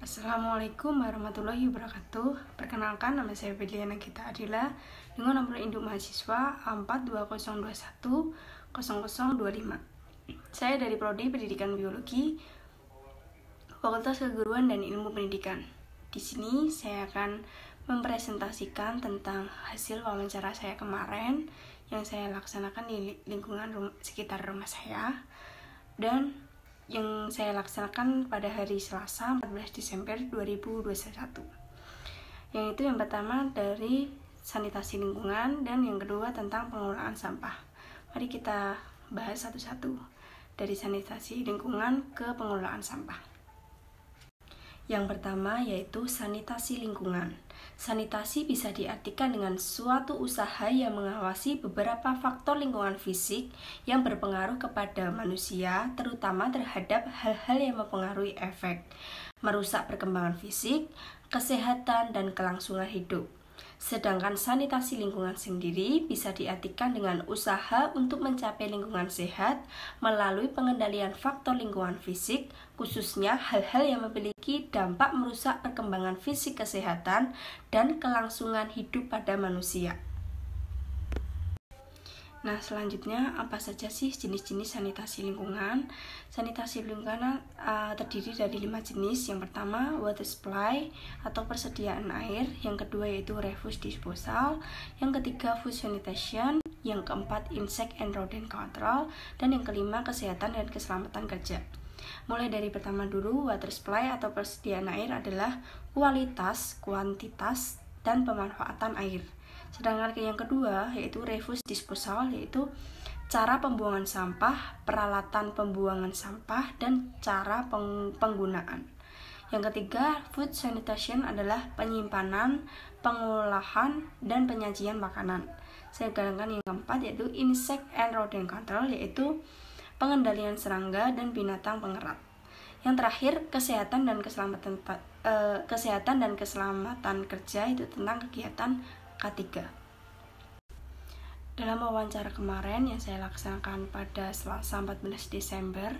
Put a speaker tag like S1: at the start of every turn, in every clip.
S1: Assalamualaikum warahmatullahi wabarakatuh. Perkenalkan, nama saya Fedliana Gita Adila dengan nomor induk mahasiswa 4202100025. Saya dari Prodi Pendidikan Biologi, Fakultas Keguruan dan Ilmu Pendidikan. Di sini saya akan mempresentasikan tentang hasil wawancara saya kemarin yang saya laksanakan di lingkungan sekitar rumah saya dan yang saya laksanakan pada hari Selasa 14 Desember 2021. Yang itu yang pertama dari sanitasi lingkungan dan yang kedua tentang pengelolaan sampah. Mari kita bahas satu-satu dari sanitasi lingkungan ke pengelolaan sampah. Yang pertama yaitu sanitasi lingkungan. Sanitasi bisa diartikan dengan suatu usaha yang mengawasi beberapa faktor lingkungan fisik yang berpengaruh kepada manusia, terutama terhadap hal-hal yang mempengaruhi efek, merusak perkembangan fisik, kesehatan, dan kelangsungan hidup. Sedangkan sanitasi lingkungan sendiri bisa diartikan dengan usaha untuk mencapai lingkungan sehat melalui pengendalian faktor lingkungan fisik, khususnya hal-hal yang memiliki dampak merusak perkembangan fisik, kesehatan, dan kelangsungan hidup pada manusia. Nah, selanjutnya apa saja sih jenis-jenis sanitasi lingkungan? Sanitasi lingkungan terdiri dari 5 jenis. Yang pertama, water supply atau persediaan air. Yang kedua yaitu refuse disposal. Yang ketiga, food sanitation. Yang keempat, insect and rodent control. Dan yang kelima, kesehatan dan keselamatan kerja. Mulai dari pertama dulu, water supply atau persediaan air adalah kualitas, kuantitas, dan pemanfaatan air. Sedangkan yang kedua yaitu refuse disposal, yaitu cara pembuangan sampah, peralatan pembuangan sampah, dan cara penggunaan. Yang ketiga, food sanitation adalah penyimpanan, pengolahan, dan penyajian makanan. Sedangkan yang keempat yaitu insect and rodent control, yaitu pengendalian serangga dan binatang pengerat. Yang terakhir, kesehatan dan keselamatan kerja, itu tentang kegiatan K3. Dalam wawancara kemarin yang saya laksanakan pada Selasa 14 Desember,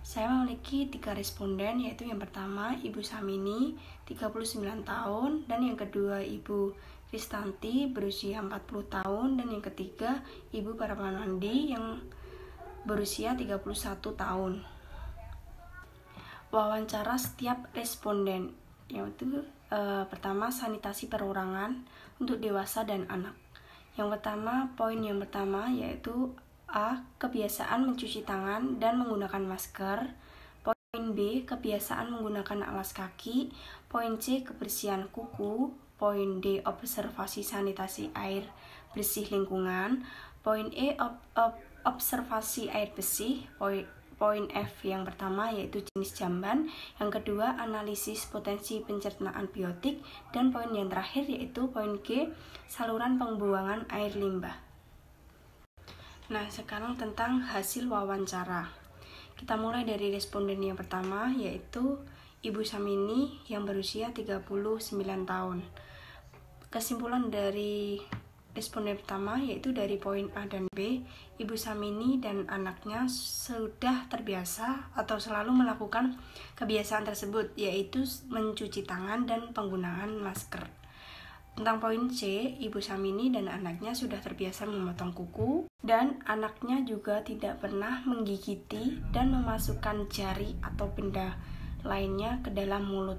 S1: saya memiliki 3 responden, yaitu yang pertama Ibu Samini, 39 tahun, dan yang kedua Ibu Kristanti, berusia 40 tahun, dan yang ketiga Ibu Paramanandi yang berusia 31 tahun. Wawancara setiap responden, yaitu pertama sanitasi perorangan untuk dewasa dan anak. Yang pertama, poin yang pertama yaitu A. Kebiasaan mencuci tangan dan menggunakan masker. Poin B. Kebiasaan menggunakan alas kaki. Poin C. Kebersihan kuku. Poin D. Observasi sanitasi air bersih lingkungan. Poin E. Observasi air bersih. Poin F yang pertama yaitu jenis jamban, yang kedua analisis potensi pencernaan biotik, dan poin yang terakhir yaitu poin G, saluran pembuangan air limbah. Nah, sekarang tentang hasil wawancara. Kita mulai dari responden yang pertama yaitu Ibu Samini yang berusia 39 tahun. Kesimpulan dari responden pertama yaitu dari poin A dan B, Ibu Samini dan anaknya sudah terbiasa atau selalu melakukan kebiasaan tersebut, yaitu mencuci tangan dan penggunaan masker. Tentang poin C, Ibu Samini dan anaknya sudah terbiasa memotong kuku dan anaknya juga tidak pernah menggigiti dan memasukkan jari atau benda lainnya ke dalam mulut.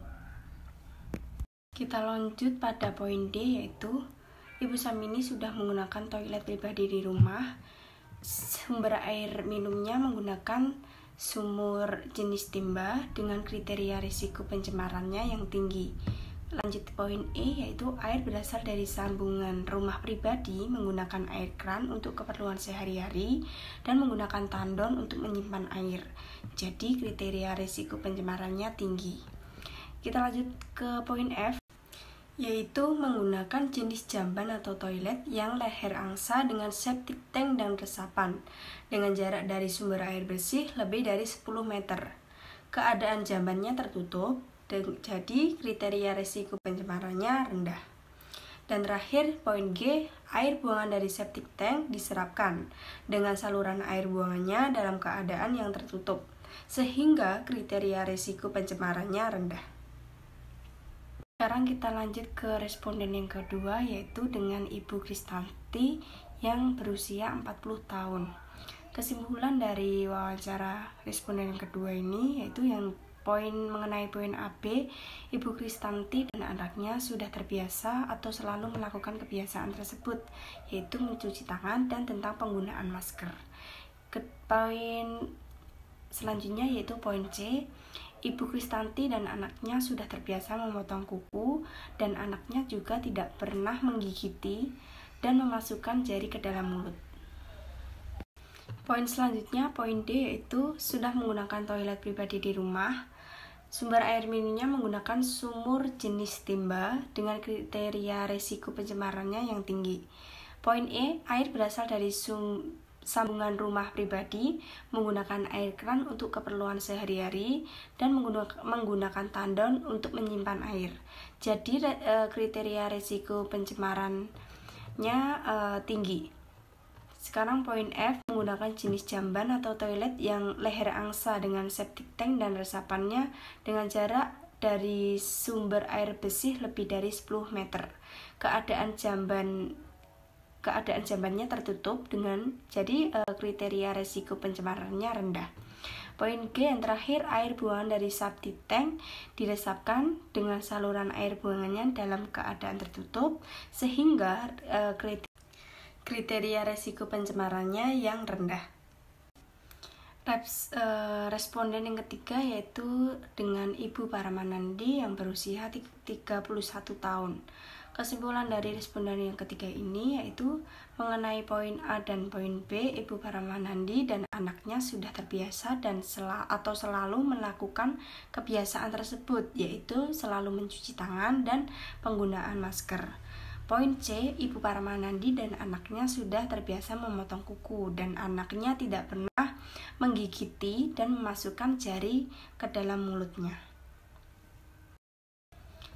S1: Kita lanjut pada poin D, yaitu Ibu Samini sudah menggunakan toilet pribadi di rumah. Sumber air minumnya menggunakan sumur jenis timba dengan kriteria risiko pencemarannya yang tinggi. Lanjut poin E, yaitu air berasal dari sambungan rumah pribadi menggunakan air kran untuk keperluan sehari-hari dan menggunakan tandon untuk menyimpan air. Jadi kriteria risiko pencemarannya tinggi. Kita lanjut ke poin F, yaitu menggunakan jenis jamban atau toilet yang leher angsa dengan septic tank dan resapan dengan jarak dari sumber air bersih lebih dari 10 meter. Keadaan jambannya tertutup dan jadi kriteria risiko pencemarannya rendah. Dan terakhir poin G, air buangan dari septic tank diserapkan dengan saluran air buangannya dalam keadaan yang tertutup sehingga kriteria risiko pencemarannya rendah. Sekarang kita lanjut ke responden yang kedua, yaitu dengan Ibu Kristanti yang berusia 40 tahun. Kesimpulan dari wawancara responden yang kedua ini yaitu yang mengenai poin AB, Ibu Kristanti dan anaknya sudah terbiasa atau selalu melakukan kebiasaan tersebut, yaitu mencuci tangan dan tentang penggunaan masker. Poin selanjutnya yaitu poin C, Ibu Kristanti dan anaknya sudah terbiasa memotong kuku dan anaknya juga tidak pernah menggigiti dan memasukkan jari ke dalam mulut. Poin selanjutnya, poin D, yaitu sudah menggunakan toilet pribadi di rumah. Sumber air minumnya menggunakan sumur jenis timba dengan kriteria resiko pencemarannya yang tinggi. Poin E, air berasal dari sambungan rumah pribadi, menggunakan air keran untuk keperluan sehari-hari, dan menggunakan tandon untuk menyimpan air. Jadi kriteria resiko pencemarannya tinggi. Sekarang poin F, menggunakan jenis jamban atau toilet yang leher angsa dengan septic tank dan resapannya dengan jarak dari sumber air bersih lebih dari 10 meter. Keadaan jambannya tertutup jadi kriteria resiko pencemarannya rendah. Poin G yang terakhir, air buangan dari septic tank diresapkan dengan saluran air buangannya dalam keadaan tertutup sehingga kriteria resiko pencemarannya yang rendah. Responden yang ketiga yaitu dengan Ibu Paramanandi yang berusia 31 tahun. Kesimpulan dari responden yang ketiga ini yaitu mengenai poin A dan poin B, Ibu Paramanandi dan anaknya sudah terbiasa dan selalu melakukan kebiasaan tersebut, yaitu selalu mencuci tangan dan penggunaan masker. Poin C, Ibu Paramanandi dan anaknya sudah terbiasa memotong kuku dan anaknya tidak pernah menggigiti dan memasukkan jari ke dalam mulutnya.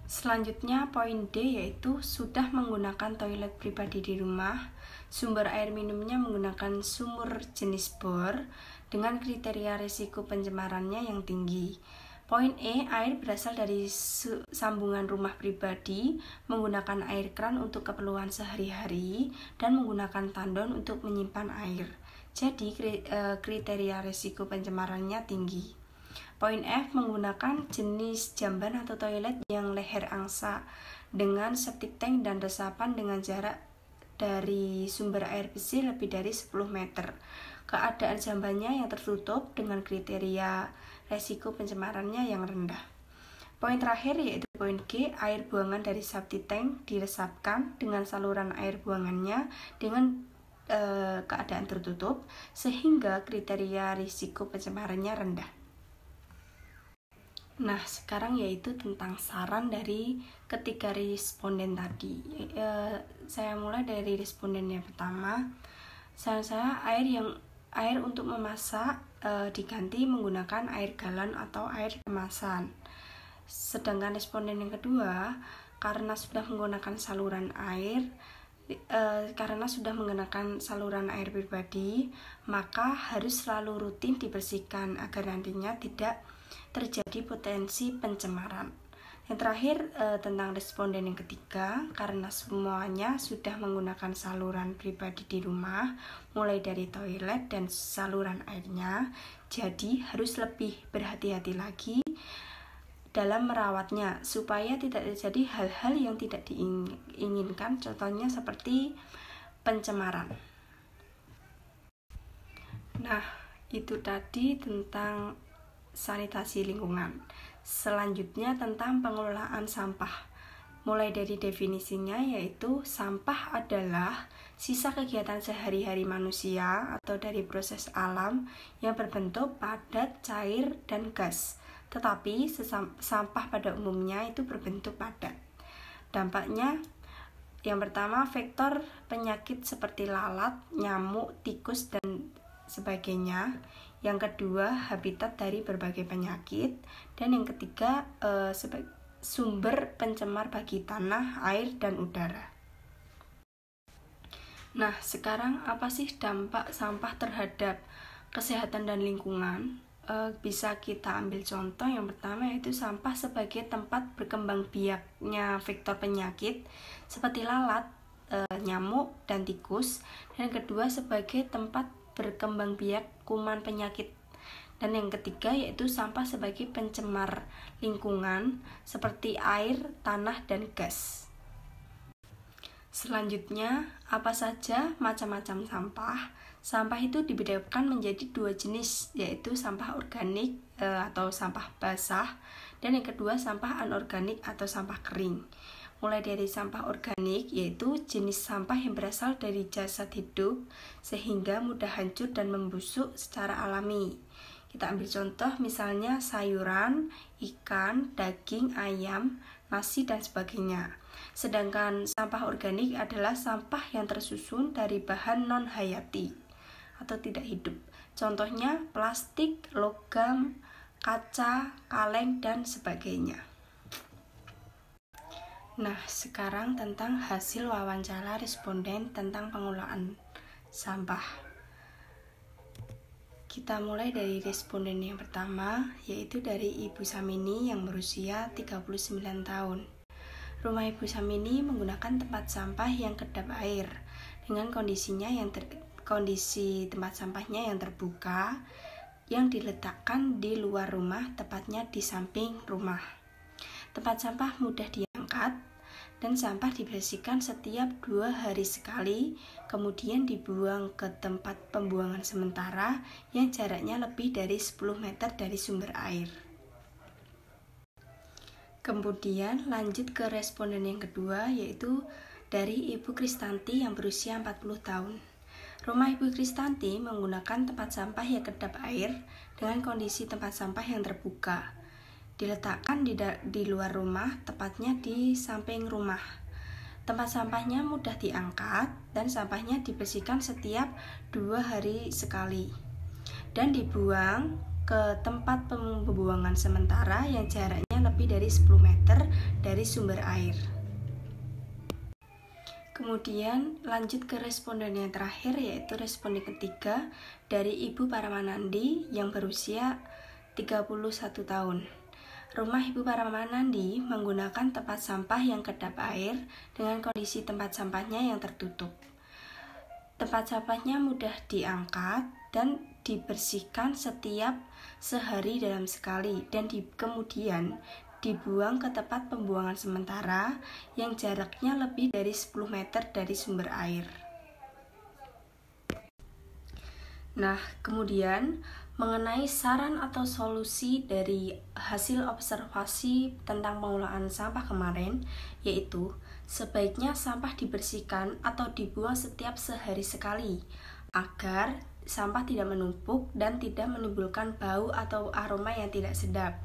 S1: Selanjutnya poin D yaitu sudah menggunakan toilet pribadi di rumah. Sumber air minumnya menggunakan sumur jenis bor dengan kriteria risiko pencemarannya yang tinggi. Poin E, air berasal dari sambungan rumah pribadi, menggunakan air keran untuk keperluan sehari-hari, dan menggunakan tandon untuk menyimpan air. Jadi, kriteria risiko pencemarannya tinggi. Poin F, menggunakan jenis jamban atau toilet yang leher angsa, dengan septic tank dan resapan dengan jarak dari sumber air bersih lebih dari 10 meter. Keadaan jambannya yang tertutup dengan kriteria resiko pencemarannya yang rendah. Poin terakhir yaitu poin G, air buangan dari septic tank diresapkan dengan saluran air buangannya dengan keadaan tertutup sehingga kriteria risiko pencemarannya rendah. Nah, sekarang yaitu tentang saran dari ketiga responden tadi. Saya mulai dari responden yang pertama. Saran saya air untuk memasak diganti menggunakan air galon atau air kemasan. Sedangkan responden yang kedua, karena sudah menggunakan saluran air pribadi, maka harus selalu rutin dibersihkan agar nantinya tidak terjadi potensi pencemaran. Yang terakhir tentang responden yang ketiga, karena semuanya sudah menggunakan saluran pribadi di rumah, mulai dari toilet dan saluran airnya, jadi harus lebih berhati-hati lagi dalam merawatnya supaya tidak terjadi hal-hal yang tidak diinginkan, contohnya seperti pencemaran. Nah, itu tadi tentang sanitasi lingkungan. Selanjutnya tentang pengelolaan sampah. Mulai dari definisinya yaitu sampah adalah sisa kegiatan sehari-hari manusia atau dari proses alam yang berbentuk padat, cair, dan gas. Tetapi sampah pada umumnya itu berbentuk padat. Dampaknya yang pertama, vektor penyakit seperti lalat, nyamuk, tikus, dan sebagainya. Yang kedua, habitat dari berbagai penyakit. Dan yang ketiga, sumber pencemar bagi tanah, air, dan udara. Nah, sekarang apa sih dampak sampah terhadap kesehatan dan lingkungan? bisa kita ambil contoh. Yang pertama yaitu sampah sebagai tempat berkembang biaknya vektor penyakit seperti lalat, nyamuk, dan tikus. Dan yang kedua sebagai tempat berkembang biak kuman penyakit. Dan yang ketiga yaitu sampah sebagai pencemar lingkungan seperti air, tanah, dan gas. Selanjutnya, apa saja macam-macam sampah? Sampah itu dibedakan menjadi dua jenis, yaitu sampah organik atau sampah basah, dan yang kedua sampah anorganik atau sampah kering. Mulai dari sampah organik, yaitu jenis sampah yang berasal dari jasad hidup sehingga mudah hancur dan membusuk secara alami. Kita ambil contoh misalnya sayuran, ikan, daging, ayam, nasi, dan sebagainya. Sedangkan sampah organik adalah sampah yang tersusun dari bahan non-hayati atau tidak hidup. Contohnya plastik, logam, kaca, kaleng, dan sebagainya. Nah, sekarang tentang hasil wawancara responden tentang pengelolaan sampah. Kita mulai dari responden yang pertama, yaitu dari Ibu Samini yang berusia 39 tahun. Rumah Ibu Samini menggunakan tempat sampah yang kedap air dengan kondisi tempat sampahnya yang terbuka yang diletakkan di luar rumah, tepatnya di samping rumah. Tempat sampah mudah diangkat dan sampah dibersihkan setiap 2 hari sekali, kemudian dibuang ke tempat pembuangan sementara yang jaraknya lebih dari 10 meter dari sumber air. Kemudian lanjut ke responden yang kedua, yaitu dari Ibu Kristanti yang berusia 40 tahun. Rumah Ibu Kristanti menggunakan tempat sampah yang kedap air dengan kondisi tempat sampah yang terbuka. Diletakkan di luar rumah, tepatnya di samping rumah. Tempat sampahnya mudah diangkat dan sampahnya dibersihkan setiap 2 hari sekali dan dibuang ke tempat pembuangan sementara yang jaraknya lebih dari 10 meter dari sumber air. Kemudian lanjut ke responden yang terakhir, yaitu responden ketiga dari Ibu Paramanandi yang berusia 31 tahun. Rumah Ibu Paramanandi menggunakan tempat sampah yang kedap air dengan kondisi tempat sampahnya yang tertutup. Tempat sampahnya mudah diangkat dan dibersihkan setiap sehari dalam sekali dan kemudian dibuang ke tempat pembuangan sementara yang jaraknya lebih dari 10 meter dari sumber air. Nah, kemudian mengenai saran atau solusi dari hasil observasi tentang pengelolaan sampah kemarin, yaitu sebaiknya sampah dibersihkan atau dibuang setiap sehari sekali agar sampah tidak menumpuk dan tidak menimbulkan bau atau aroma yang tidak sedap.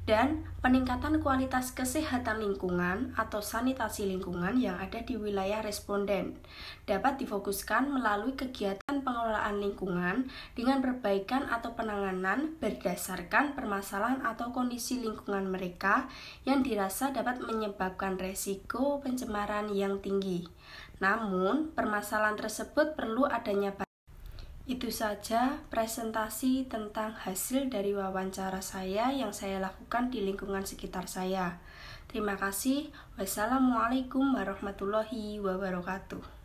S1: Dan peningkatan kualitas kesehatan lingkungan atau sanitasi lingkungan yang ada di wilayah responden dapat difokuskan melalui kegiatan pengelolaan lingkungan dengan perbaikan atau penanganan berdasarkan permasalahan atau kondisi lingkungan mereka yang dirasa dapat menyebabkan resiko pencemaran yang tinggi. Namun, permasalahan tersebut perlu adanya. Itu saja presentasi tentang hasil dari wawancara saya yang saya lakukan di lingkungan sekitar saya. Terima kasih. Wassalamualaikum warahmatullahi wabarakatuh.